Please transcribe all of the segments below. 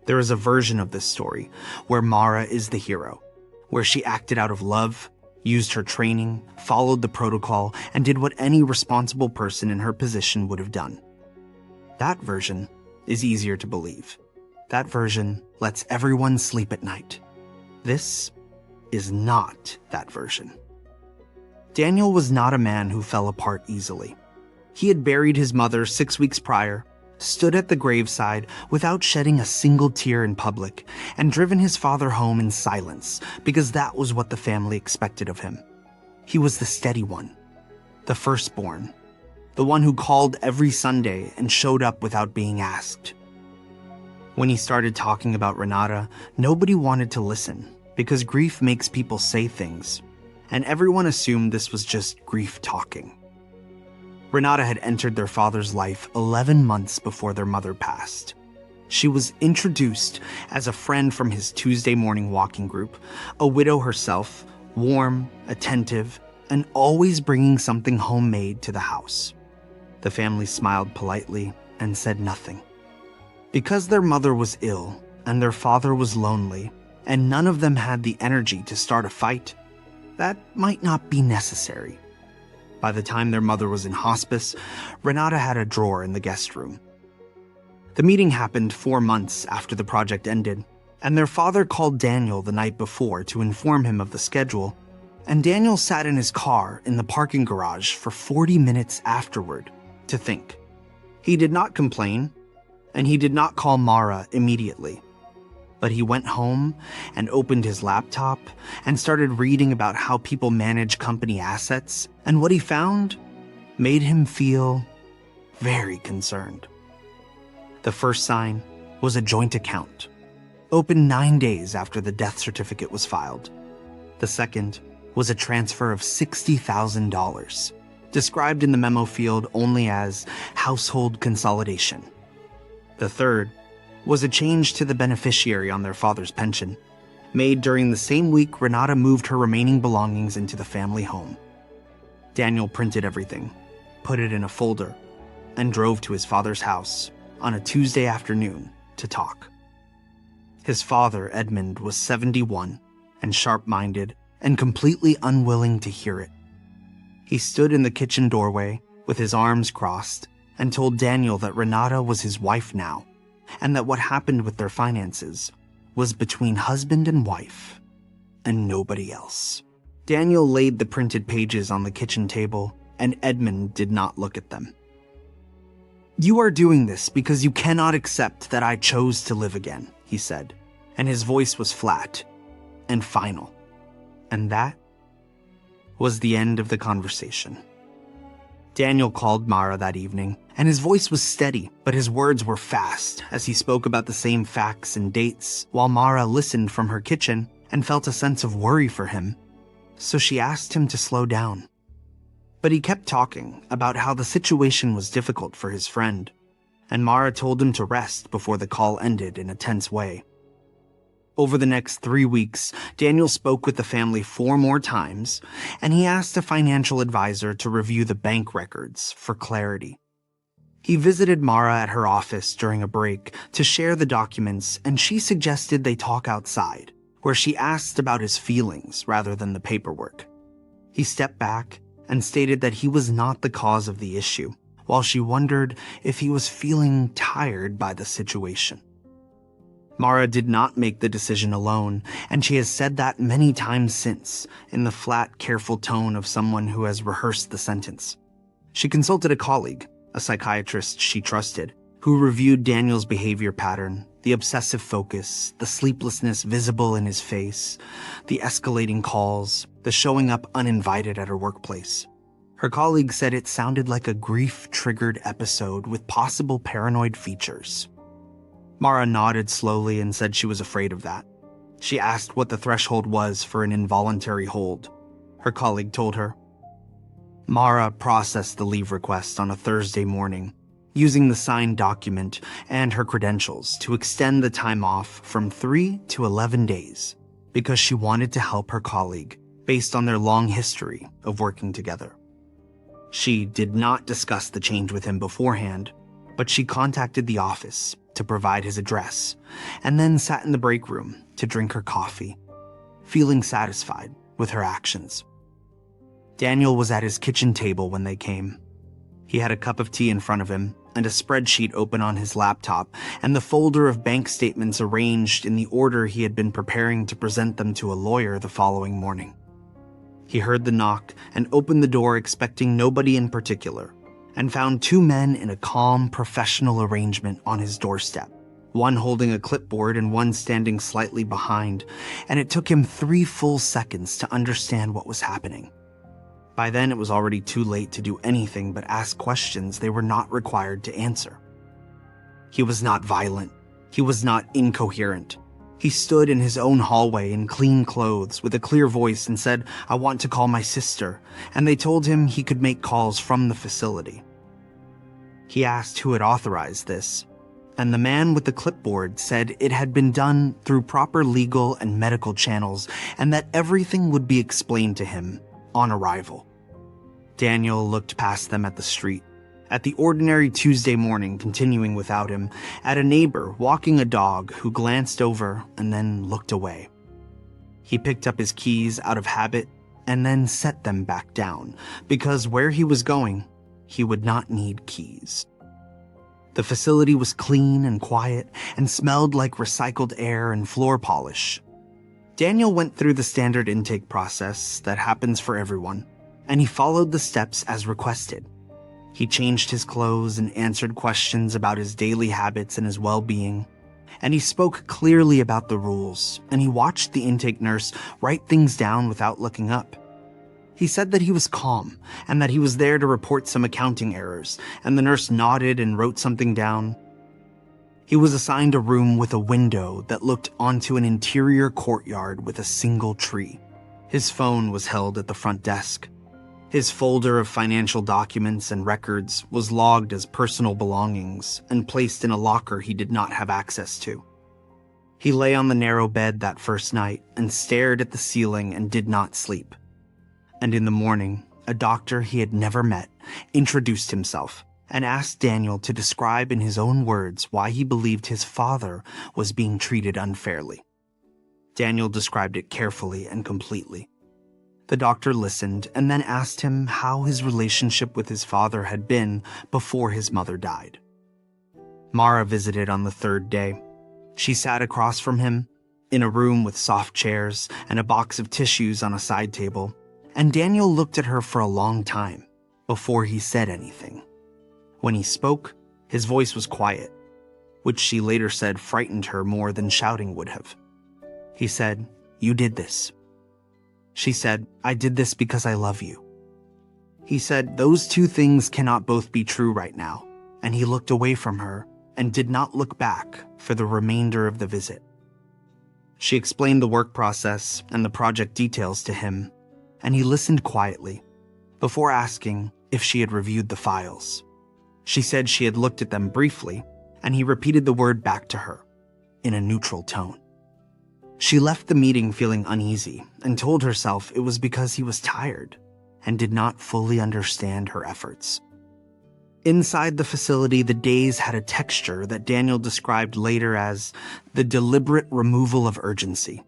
There is a version of this story where Mara is the hero, where she acted out of love, used her training, followed the protocol, and did what any responsible person in her position would have done. That version is easier to believe. That version lets everyone sleep at night. This is not that version. Daniel was not a man who fell apart easily. He had buried his mother 6 weeks prior, stood at the graveside without shedding a single tear in public, and driven his father home in silence because that was what the family expected of him. He was the steady one, the firstborn, the one who called every Sunday and showed up without being asked. When he started talking about Renata, nobody wanted to listen because grief makes people say things, and everyone assumed this was just grief talking. Renata had entered their father's life 11 months before their mother passed. She was introduced as a friend from his Tuesday morning walking group, a widow herself, warm, attentive, and always bringing something homemade to the house. The family smiled politely and said nothing. Because their mother was ill and their father was lonely, and none of them had the energy to start a fight, that might not be necessary. By the time their mother was in hospice, Renata had a drawer in the guest room. The meeting happened 4 months after the project ended, and their father called Daniel the night before to inform him of the schedule, and Daniel sat in his car in the parking garage for 40 minutes afterward to think. He did not complain, and he did not call Mara immediately. But he went home and opened his laptop and started reading about how people manage company assets, and what he found made him feel very concerned. The first sign was a joint account, opened 9 days after the death certificate was filed. The second was a transfer of $60,000, described in the memo field only as household consolidation. The third was a change to the beneficiary on their father's pension, made during the same week Renata moved her remaining belongings into the family home. Daniel printed everything, put it in a folder, and drove to his father's house on a Tuesday afternoon to talk. His father, Edmund, was 71 and sharp-minded and completely unwilling to hear it. He stood in the kitchen doorway with his arms crossed and told Daniel that Renata was his wife now, and that what happened with their finances was between husband and wife and nobody else. Daniel laid the printed pages on the kitchen table, and Edmund did not look at them. "You are doing this because you cannot accept that I chose to live again," he said, and his voice was flat and final. And that was the end of the conversation. Daniel called Mara that evening, and his voice was steady, but his words were fast as he spoke about the same facts and dates, while Mara listened from her kitchen and felt a sense of worry for him. So she asked him to slow down. But he kept talking about how the situation was difficult for his friend, and Mara told him to rest before the call ended in a tense way. Over the next 3 weeks, Daniel spoke with the family 4 more times, and he asked a financial advisor to review the bank records for clarity. He visited Mara at her office during a break to share the documents, and she suggested they talk outside, where she asked about his feelings rather than the paperwork. He stepped back and stated that he was not the cause of the issue, while she wondered if he was feeling tired by the situation. Mara did not make the decision alone, and she has said that many times since, in the flat, careful tone of someone who has rehearsed the sentence. She consulted a colleague, a psychiatrist she trusted, who reviewed Daniel's behavior pattern, the obsessive focus, the sleeplessness visible in his face, the escalating calls, the showing up uninvited at her workplace. Her colleague said it sounded like a grief-triggered episode with possible paranoid features. Mara nodded slowly and said she was afraid of that. She asked what the threshold was for an involuntary hold. Her colleague told her. Mara processed the leave request on a Thursday morning, using the signed document and her credentials to extend the time off from 3 to 11 days, because she wanted to help her colleague based on their long history of working together. She did not discuss the change with him beforehand, but she contacted the office to provide his address, and then sat in the break room to drink her coffee, feeling satisfied with her actions. Daniel was at his kitchen table when they came. He had a cup of tea in front of him and a spreadsheet open on his laptop and the folder of bank statements arranged in the order he had been preparing to present them to a lawyer the following morning. He heard the knock and opened the door expecting nobody in particular, and found two men in a calm, professional arrangement on his doorstep, one holding a clipboard and one standing slightly behind, and it took him 3 full seconds to understand what was happening. By then, it was already too late to do anything but ask questions they were not required to answer. He was not violent. He was not incoherent. He stood in his own hallway in clean clothes with a clear voice and said, "I want to call my sister," and they told him he could make calls from the facility. He asked who had authorized this, and the man with the clipboard said it had been done through proper legal and medical channels and that everything would be explained to him on arrival. Daniel looked past them at the street, at the ordinary Tuesday morning continuing without him, at a neighbor walking a dog who glanced over and then looked away. He picked up his keys out of habit and then set them back down, because where he was going, he would not need keys. The facility was clean and quiet and smelled like recycled air and floor polish. Daniel went through the standard intake process that happens for everyone, and he followed the steps as requested. He changed his clothes and answered questions about his daily habits and his well-being, and he spoke clearly about the rules, and he watched the intake nurse write things down without looking up. He said that he was calm and that he was there to report some accounting errors, and the nurse nodded and wrote something down. He was assigned a room with a window that looked onto an interior courtyard with a single tree. His phone was held at the front desk. His folder of financial documents and records was logged as personal belongings and placed in a locker he did not have access to. He lay on the narrow bed that first night and stared at the ceiling and did not sleep. And in the morning, a doctor he had never met introduced himself and asked Daniel to describe in his own words why he believed his father was being treated unfairly. Daniel described it carefully and completely. The doctor listened and then asked him how his relationship with his father had been before his mother died. Mara visited on the 3rd day. She sat across from him, in a room with soft chairs and a box of tissues on a side table, and Daniel looked at her for a long time before he said anything. When he spoke, his voice was quiet, which she later said frightened her more than shouting would have. He said, "You did this." She said, "I did this because I love you." He said, "Those two things cannot both be true right now," and he looked away from her and did not look back for the remainder of the visit. She explained the work process and the project details to him, and he listened quietly before asking if she had reviewed the files. She said she had looked at them briefly, and he repeated the word back to her in a neutral tone. She left the meeting feeling uneasy and told herself it was because he was tired and did not fully understand her efforts. Inside the facility, the days had a texture that Daniel described later as the deliberate removal of urgency.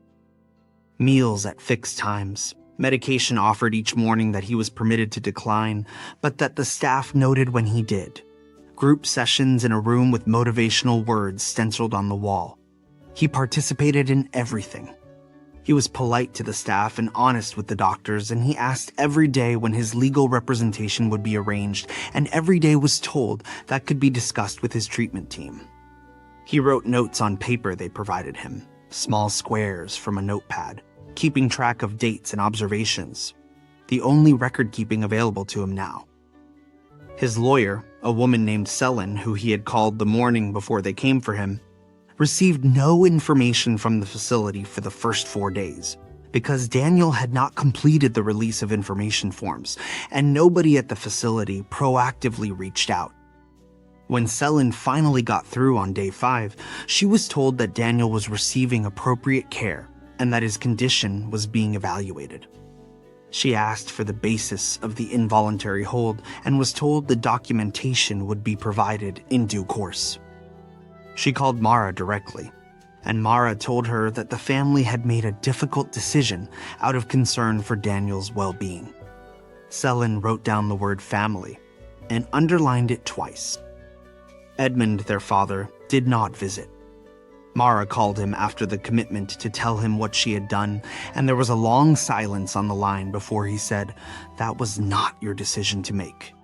Meals at fixed times, medication offered each morning that he was permitted to decline, but that the staff noted when he did. Group sessions in a room with motivational words stenciled on the wall. He participated in everything. He was polite to the staff and honest with the doctors, and he asked every day when his legal representation would be arranged, and every day was told that could be discussed with his treatment team. He wrote notes on paper they provided him, small squares from a notepad, keeping track of dates and observations, the only record keeping available to him now. His lawyer, a woman named Sane, who he had called the morning before they came for him, received no information from the facility for the first 4 days because Daniel had not completed the release of information forms, and nobody at the facility proactively reached out. When Sane finally got through on day 5, she was told that Daniel was receiving appropriate care and that his condition was being evaluated. She asked for the basis of the involuntary hold and was told the documentation would be provided in due course. She called Mara directly, and Mara told her that the family had made a difficult decision out of concern for Daniel's well-being. Sane wrote down the word family and underlined it twice. Edmund, their father, did not visit. Mara called him after the commitment to tell him what she had done, and there was a long silence on the line before he said, "That was not your decision to make."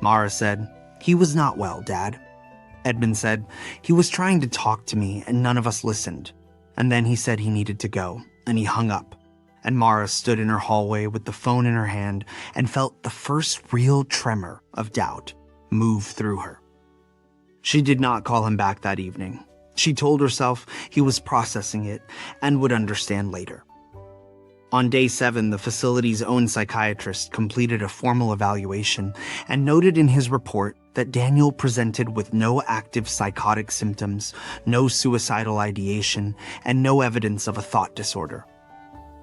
Mara said, "He was not well, Dad." Edmund said, "He was trying to talk to me and none of us listened. And then he said he needed to go, and he hung up." And Mara stood in her hallway with the phone in her hand and felt the first real tremor of doubt move through her. She did not call him back that evening. She told herself he was processing it and would understand later. On day 7, the facility's own psychiatrist completed a formal evaluation and noted in his report that Daniel presented with no active psychotic symptoms, no suicidal ideation, and no evidence of a thought disorder.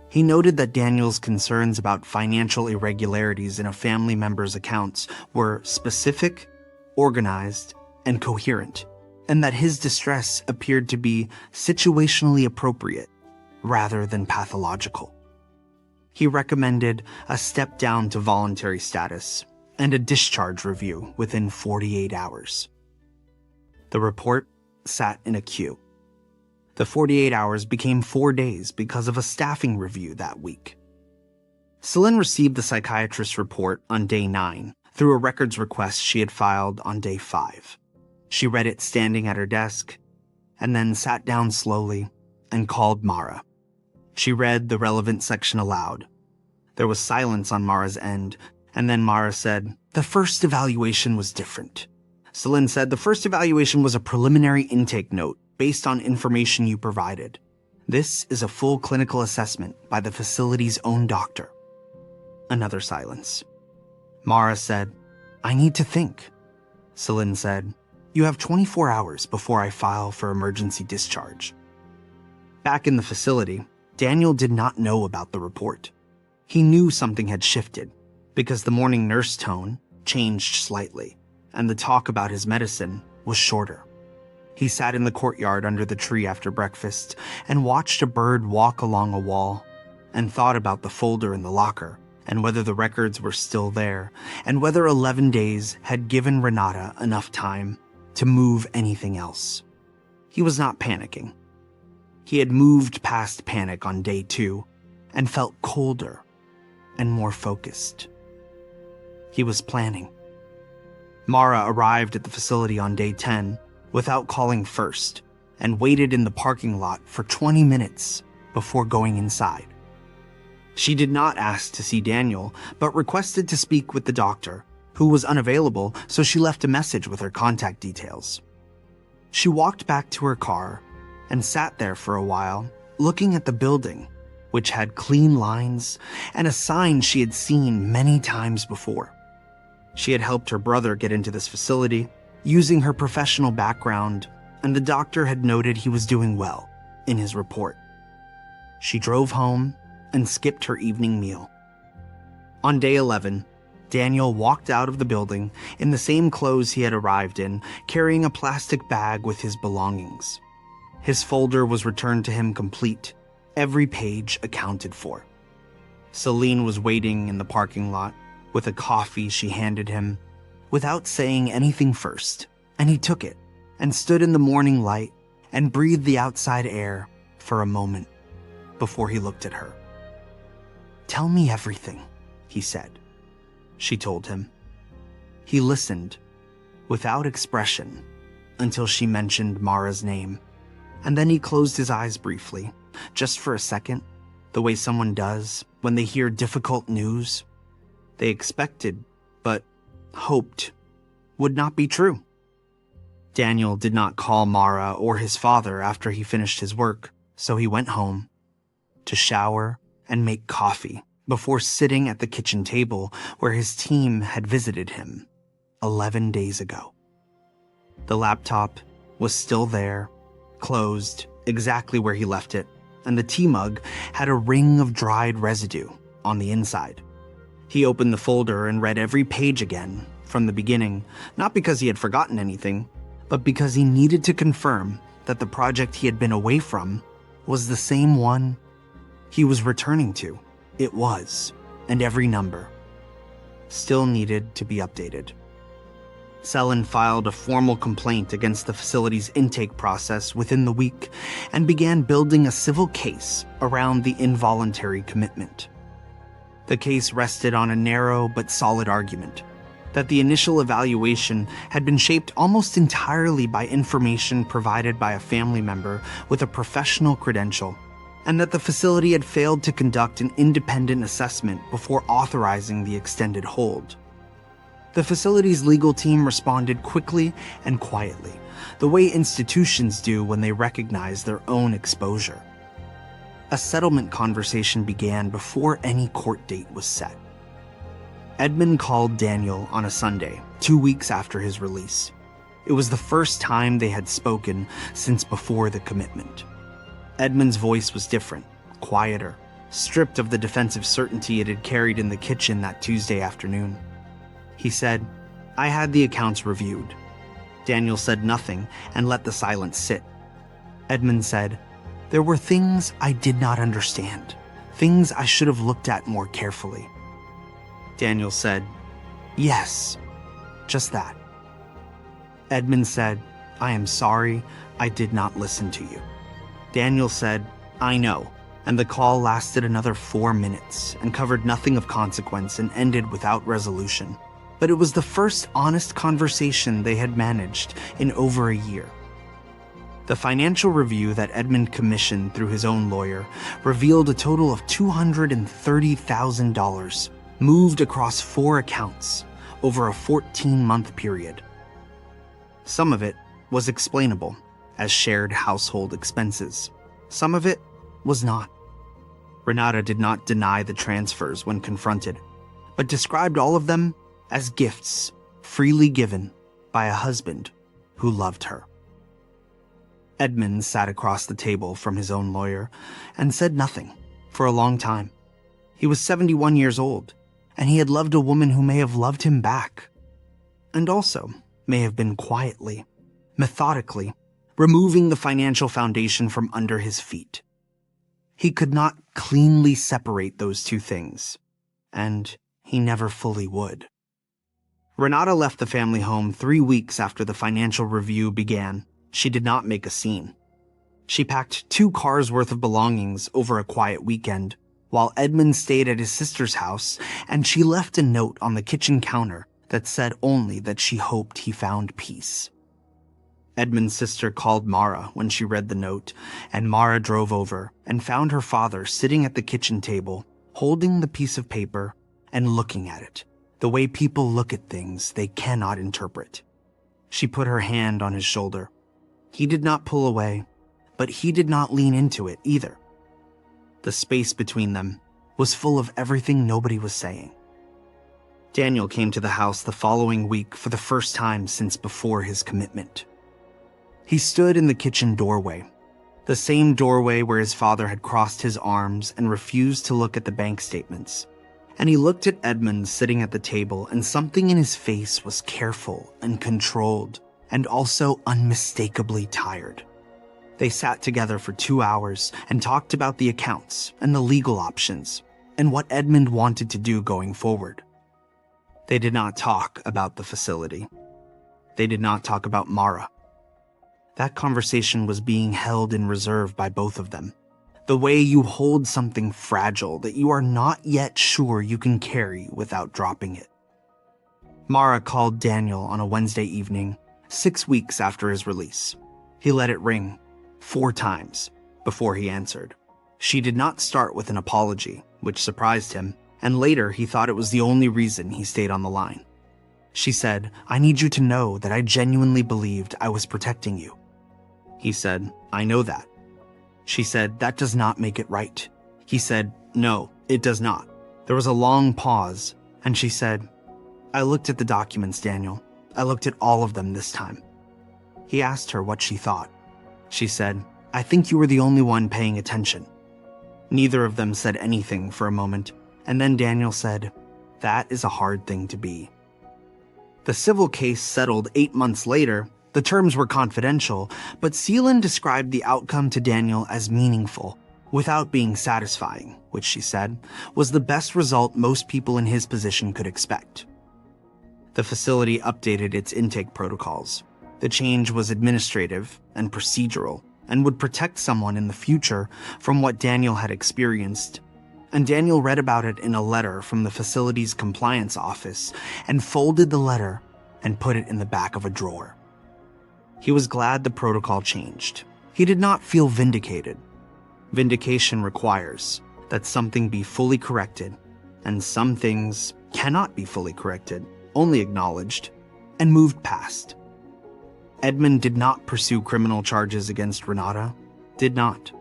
He noted that Daniel's concerns about financial irregularities in a family member's accounts were specific, organized, and coherent, and that his distress appeared to be situationally appropriate rather than pathological. He recommended a step down to voluntary status and a discharge review within 48 hours. The report sat in a queue. The 48 hours became 4 days because of a staffing review that week. Sane received the psychiatrist's report on day 9 through a records request she had filed on day 5. She read it standing at her desk, and then sat down slowly and called Mara. She read the relevant section aloud. There was silence on Mara's end, and then Mara said, "The first evaluation was different." Sane said, "The first evaluation was a preliminary intake note based on information you provided. This is a full clinical assessment by the facility's own doctor." Another silence. Mara said, "I need to think." Sane said, "You have 24 hours before I file for emergency discharge." Back in the facility, Daniel did not know about the report. He knew something had shifted because the morning nurse tone changed slightly, and the talk about his medicine was shorter. He sat in the courtyard under the tree after breakfast and watched a bird walk along a wall and thought about the folder in the locker and whether the records were still there and whether 11 days had given Renata enough time to move anything else. He was not panicking. He had moved past panic on day 2 and felt colder and more focused. He was planning. Mara arrived at the facility on day 10 without calling first and waited in the parking lot for 20 minutes before going inside. She did not ask to see Daniel, but requested to speak with the doctor, who was unavailable, so she left a message with her contact details. She walked back to her car and sat there for a while, looking at the building, which had clean lines and a sign she had seen many times before. She had helped her brother get into this facility, using her professional background, and the doctor had noted he was doing well in his report. She drove home and skipped her evening meal. On day 11, Daniel walked out of the building in the same clothes he had arrived in, carrying a plastic bag with his belongings. His folder was returned to him complete, every page accounted for. Sane was waiting in the parking lot with a coffee she handed him without saying anything first, and he took it and stood in the morning light and breathed the outside air for a moment before he looked at her. "Tell me everything," he said. She told him. He listened, without expression, until she mentioned Mara's name, and then he closed his eyes briefly, just for a second, the way someone does when they hear difficult news they expected, but hoped, would not be true. Daniel did not call Mara or his father after he finished his work, so he went home to shower and make coffee before sitting at the kitchen table where his team had visited him 11 days ago. The laptop was still there, closed exactly where he left it, and the tea mug had a ring of dried residue on the inside. He opened the folder and read every page again from the beginning, not because he had forgotten anything, but because he needed to confirm that the project he had been away from was the same one he was returning to. It was, and every number still needed to be updated. Sane filed a formal complaint against the facility's intake process within the week and began building a civil case around the involuntary commitment. The case rested on a narrow but solid argument that the initial evaluation had been shaped almost entirely by information provided by a family member with a professional credential, and that the facility had failed to conduct an independent assessment before authorizing the extended hold. The facility's legal team responded quickly and quietly, the way institutions do when they recognize their own exposure. A settlement conversation began before any court date was set. Edmund called Daniel on a Sunday, 2 weeks after his release. It was the first time they had spoken since before the commitment. Edmund's voice was different, quieter, stripped of the defensive certainty it had carried in the kitchen that Tuesday afternoon. He said, "I had the accounts reviewed." Daniel said nothing and let the silence sit. Edmund said, "There were things I did not understand, things I should have looked at more carefully." Daniel said, "Yes, just that." Edmund said, "I am sorry I did not listen to you." Daniel said, "I know," and the call lasted another 4 minutes and covered nothing of consequence and ended without resolution. But it was the first honest conversation they had managed in over a year. The financial review that Edmund commissioned through his own lawyer revealed a total of $230,000 moved across 4 accounts over a 14-month period. Some of it was explainable as shared household expenses. Some of it was not. Renata did not deny the transfers when confronted, but described all of them as gifts freely given by a husband who loved her. Edmund sat across the table from his own lawyer and said nothing for a long time. He was 71 years old, and he had loved a woman who may have loved him back, and also may have been quietly, methodically, removing the financial foundation from under his feet. He could not cleanly separate those two things, and he never fully would. Renata left the family home 3 weeks after the financial review began. She did not make a scene. She packed 2 cars worth of belongings over a quiet weekend, while Edmund stayed at his sister's house, and she left a note on the kitchen counter that said only that she hoped he found peace. Edmund's sister called Mara when she read the note, and Mara drove over and found her father sitting at the kitchen table, holding the piece of paper and looking at it, the way people look at things they cannot interpret. She put her hand on his shoulder. He did not pull away, but he did not lean into it either. The space between them was full of everything nobody was saying. Daniel came to the house the following week for the first time since before his commitment. He stood in the kitchen doorway, the same doorway where his father had crossed his arms and refused to look at the bank statements. And he looked at Edmund sitting at the table, and something in his face was careful and controlled, and also unmistakably tired. They sat together for 2 hours and talked about the accounts and the legal options and what Edmund wanted to do going forward. They did not talk about the facility. They did not talk about Mara. That conversation was being held in reserve by both of them. The way you hold something fragile that you are not yet sure you can carry without dropping it. Mara called Daniel on a Wednesday evening, 6 weeks after his release. He let it ring 4 times before he answered. She did not start with an apology, which surprised him, and later he thought it was the only reason he stayed on the line. She said, "I need you to know that I genuinely believed I was protecting you." He said, "I know that." She said, "That does not make it right." He said, "No, it does not." There was a long pause, and she said, "I looked at the documents, Daniel. I looked at all of them this time." He asked her what she thought. She said, "I think you were the only one paying attention." Neither of them said anything for a moment, and then Daniel said, "That is a hard thing to be." The civil case settled 8 months later, The terms were confidential, but Seelan described the outcome to Daniel as meaningful, without being satisfying, which she said was the best result most people in his position could expect. The facility updated its intake protocols. The change was administrative and procedural, and would protect someone in the future from what Daniel had experienced. And Daniel read about it in a letter from the facility's compliance office and folded the letter and put it in the back of a drawer. He was glad the protocol changed. He did not feel vindicated. Vindication requires that something be fully corrected, and some things cannot be fully corrected, only acknowledged, and moved past. Edmund did not pursue criminal charges against Renata, did not.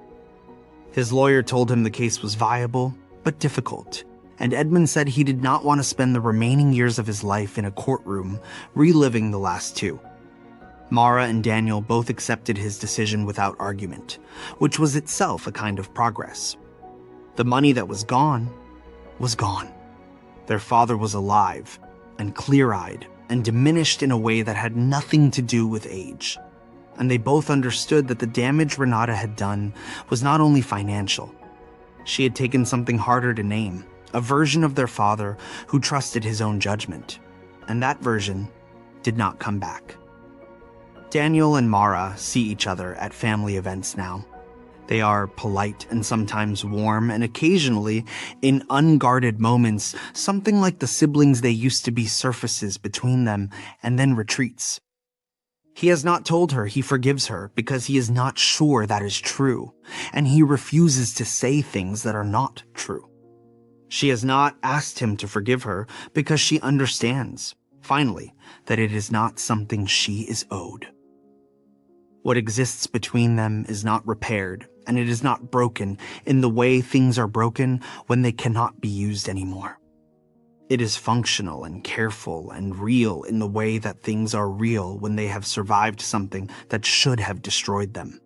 His lawyer told him the case was viable, but difficult, and Edmund said he did not want to spend the remaining years of his life in a courtroom reliving the last two. Mara and Daniel both accepted his decision without argument, which was itself a kind of progress. The money that was gone was gone. Their father was alive and clear-eyed and diminished in a way that had nothing to do with age. And they both understood that the damage Renata had done was not only financial. She had taken something harder to name, a version of their father who trusted his own judgment, and that version did not come back. Daniel and Mara see each other at family events now. They are polite and sometimes warm, and occasionally, in unguarded moments, something like the siblings they used to be surfaces between them and then retreats. He has not told her he forgives her because he is not sure that is true, and he refuses to say things that are not true. She has not asked him to forgive her because she understands, finally, that it is not something she is owed. What exists between them is not repaired, and it is not broken in the way things are broken when they cannot be used anymore. It is functional and careful and real in the way that things are real when they have survived something that should have destroyed them.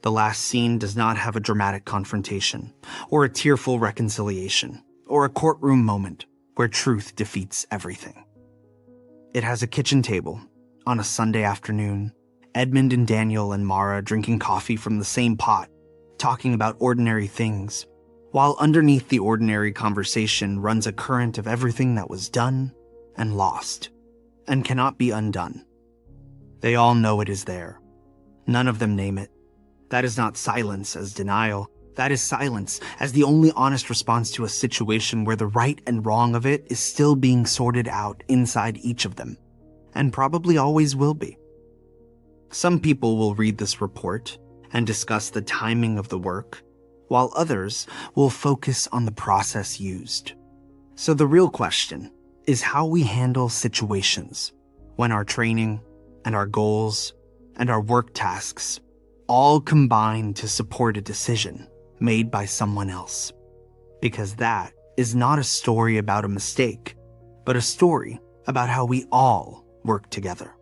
The last scene does not have a dramatic confrontation, or a tearful reconciliation, or a courtroom moment where truth defeats everything. It has a kitchen table on a Sunday afternoon, Edmund and Daniel and Mara drinking coffee from the same pot, talking about ordinary things, while underneath the ordinary conversation runs a current of everything that was done and lost, and cannot be undone. They all know it is there. None of them name it. That is not silence as denial. That is silence as the only honest response to a situation where the right and wrong of it is still being sorted out inside each of them, and probably always will be. Some people will read this report and discuss the timing of the work, while others will focus on the process used. So the real question is how we handle situations when our training and our goals and our work tasks all combine to support a decision made by someone else. Because that is not a story about a mistake, but a story about how we all work together.